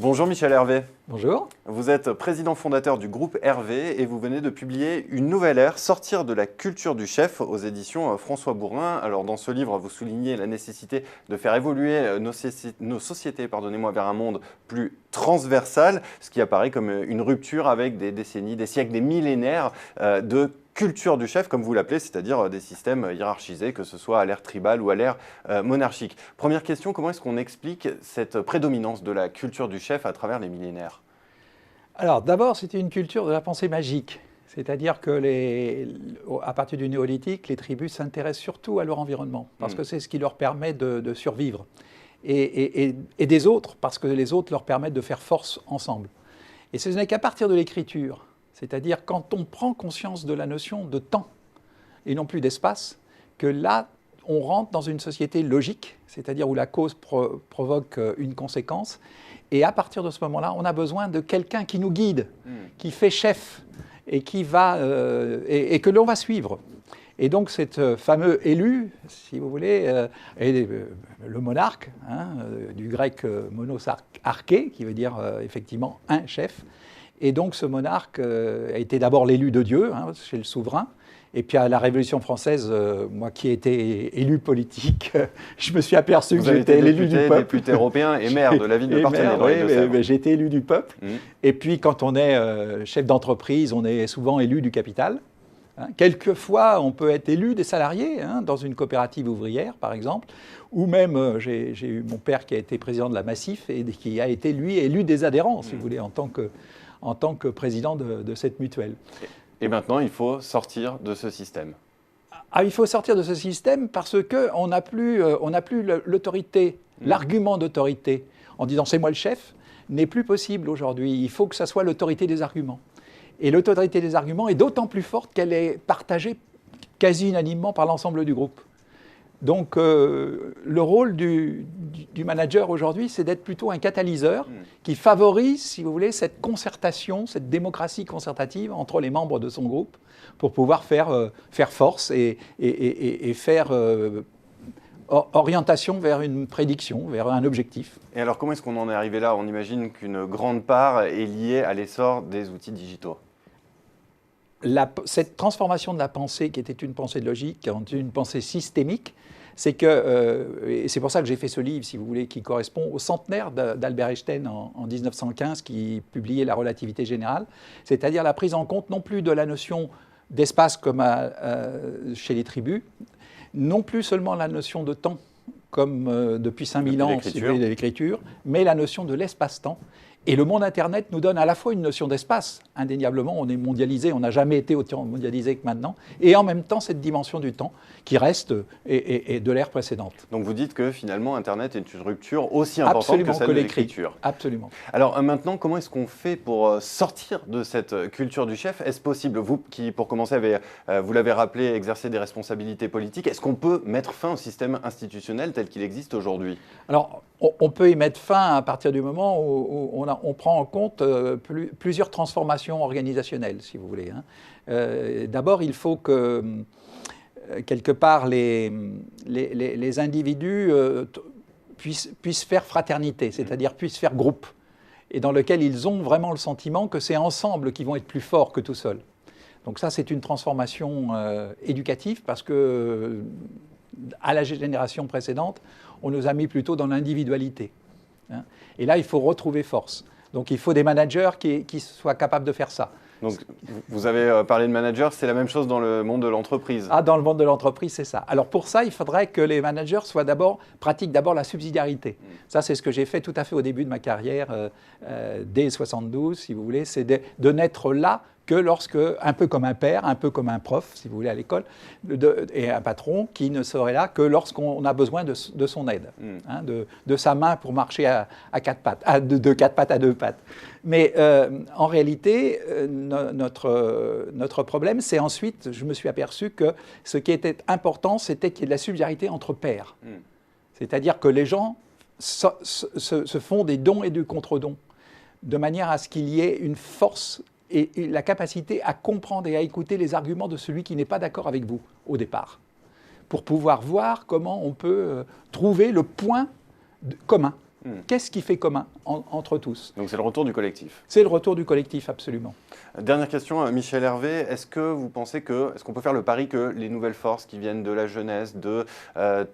Bonjour Michel Hervé. Bonjour. Vous êtes président fondateur du groupe Hervé et vous venez de publier Une nouvelle ère, sortir de la culture du chef aux éditions François Bourrin. Alors dans ce livre, vous soulignez la nécessité de faire évoluer nos sociétés vers un monde plus transversal, ce qui apparaît comme une rupture avec des décennies, des siècles, des millénaires de culture du chef, comme vous l'appelez, c'est-à-dire des systèmes hiérarchisés, que ce soit à l'ère tribale ou à l'ère monarchique. Première question, comment est-ce qu'on explique cette prédominance de la culture du chef à travers les millénaires ? Alors d'abord, c'était une culture de la pensée magique. C'est-à-dire que à partir du néolithique, les tribus s'intéressent surtout à leur environnement, parce que c'est ce qui leur permet de survivre. Et des autres, parce que les autres leur permettent de faire force ensemble. Et ce n'est qu'à partir de l'écriture, c'est-à-dire quand on prend conscience de la notion de temps et non plus d'espace, que là, on rentre dans une société logique, c'est-à-dire où la cause provoque une conséquence. Et à partir de ce moment-là, on a besoin de quelqu'un qui nous guide, qui fait chef et que l'on va suivre. Et donc, cet fameux élu, si vous voulez, est le monarque, du grec monos arché, qui veut dire effectivement un chef. Et donc, ce monarque a été d'abord l'élu de Dieu, chez le souverain. Et puis à la Révolution française, moi qui ai été élu politique, je me suis aperçu que j'étais l'élu du peuple. Député européen et maire de la ville de Parthenay. Oui, mais j'ai été élu du peuple. Et puis quand on est chef d'entreprise, on est souvent élu du capital. Quelquefois, on peut être élu des salariés, dans une coopérative ouvrière, par exemple. Ou même, j'ai eu mon père qui a été président de la Massif et qui a été, lui, élu des adhérents, si vous voulez, en tant que président de cette mutuelle. Et maintenant, il faut sortir de ce système. Il faut sortir de ce système parce qu'on n'a plus l'autorité, l'argument d'autorité, en disant « c'est moi le chef », n'est plus possible aujourd'hui. Il faut que ça soit l'autorité des arguments. Et l'autorité des arguments est d'autant plus forte qu'elle est partagée quasi unanimement par l'ensemble du groupe. Donc le rôle du manager aujourd'hui, c'est d'être plutôt un catalyseur qui favorise, si vous voulez, cette concertation, cette démocratie concertative entre les membres de son groupe pour pouvoir faire force et faire orientation vers une prédiction, vers un objectif. Et alors comment est-ce qu'on en est arrivé là ? On imagine qu'une grande part est liée à l'essor des outils digitaux. Cette transformation de la pensée, qui était une pensée logique, en une pensée systémique, c'est que, et c'est pour ça que j'ai fait ce livre, si vous voulez, qui correspond au centenaire d'Albert Einstein en 1915, qui publiait La relativité générale, c'est-à-dire la prise en compte non plus de la notion d'espace comme chez les tribus, non plus seulement la notion de temps, comme depuis 5000 ans, si vous voulez, de l'écriture, mais la notion de l'espace-temps. Et le monde Internet nous donne à la fois une notion d'espace, indéniablement, on est mondialisé, on n'a jamais été autant mondialisé que maintenant, et en même temps cette dimension du temps qui reste et de l'ère précédente. Donc vous dites que finalement Internet est une rupture aussi importante que celle de l'écriture. Absolument. Alors maintenant, comment est-ce qu'on fait pour sortir de cette culture du chef ? Est-ce possible, vous qui pour commencer, vous l'avez rappelé, exercé des responsabilités politiques, est-ce qu'on peut mettre fin au système institutionnel tel qu'il existe aujourd'hui ? Alors, on peut y mettre fin à partir du moment où on prend en compte plusieurs transformations organisationnelles, si vous voulez. D'abord, il faut que, quelque part, les individus puissent faire fraternité, c'est-à-dire puissent faire groupe, et dans lequel ils ont vraiment le sentiment que c'est ensemble qu'ils vont être plus forts que tout seuls. Donc ça, c'est une transformation éducative, parce que à la génération précédente, on nous a mis plutôt dans l'individualité. Et là, il faut retrouver force. Donc, il faut des managers qui soient capables de faire ça. Donc, vous avez parlé de managers, c'est la même chose dans le monde de l'entreprise. Dans le monde de l'entreprise, c'est ça. Alors, pour ça, il faudrait que les managers pratiquent d'abord la subsidiarité. Ça, c'est ce que j'ai fait tout à fait au début de ma carrière, dès 72, si vous voulez. C'est de n'être là que lorsque, un peu comme un père, un peu comme un prof, si vous voulez, à l'école, et un patron qui ne serait là que lorsqu'on a besoin de son aide, de sa main pour marcher à quatre pattes, de quatre pattes à deux pattes. Mais en réalité, notre problème, c'est ensuite, je me suis aperçu que ce qui était important, c'était qu'il y ait de la subsidiarité entre pairs. C'est-à-dire que les gens se font des dons et du contre-don, de manière à ce qu'il y ait une force et la capacité à comprendre et à écouter les arguments de celui qui n'est pas d'accord avec vous au départ, pour pouvoir voir comment on peut trouver le point commun. Qu'est-ce qui fait commun entre tous? Donc c'est le retour du collectif. C'est le retour du collectif, absolument. Dernière question, Michel Hervé, est-ce que vous pensez est-ce qu'on peut faire le pari que les nouvelles forces qui viennent de la jeunesse, de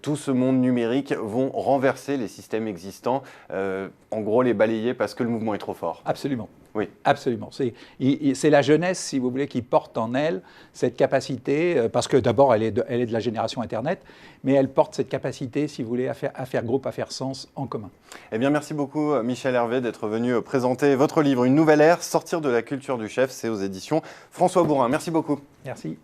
tout ce monde numérique, vont renverser les systèmes existants, en gros les balayer parce que le mouvement est trop fort? Absolument. Oui. Absolument. C'est la jeunesse, si vous voulez, qui porte en elle cette capacité, parce que d'abord, elle est de la génération Internet, mais elle porte cette capacité, si vous voulez, à faire groupe, à faire sens en commun. Eh bien, merci beaucoup, Michel Hervé, d'être venu présenter votre livre, Une nouvelle ère, sortir de la culture du chef. C'est aux éditions François Bourrin. Merci beaucoup. Merci.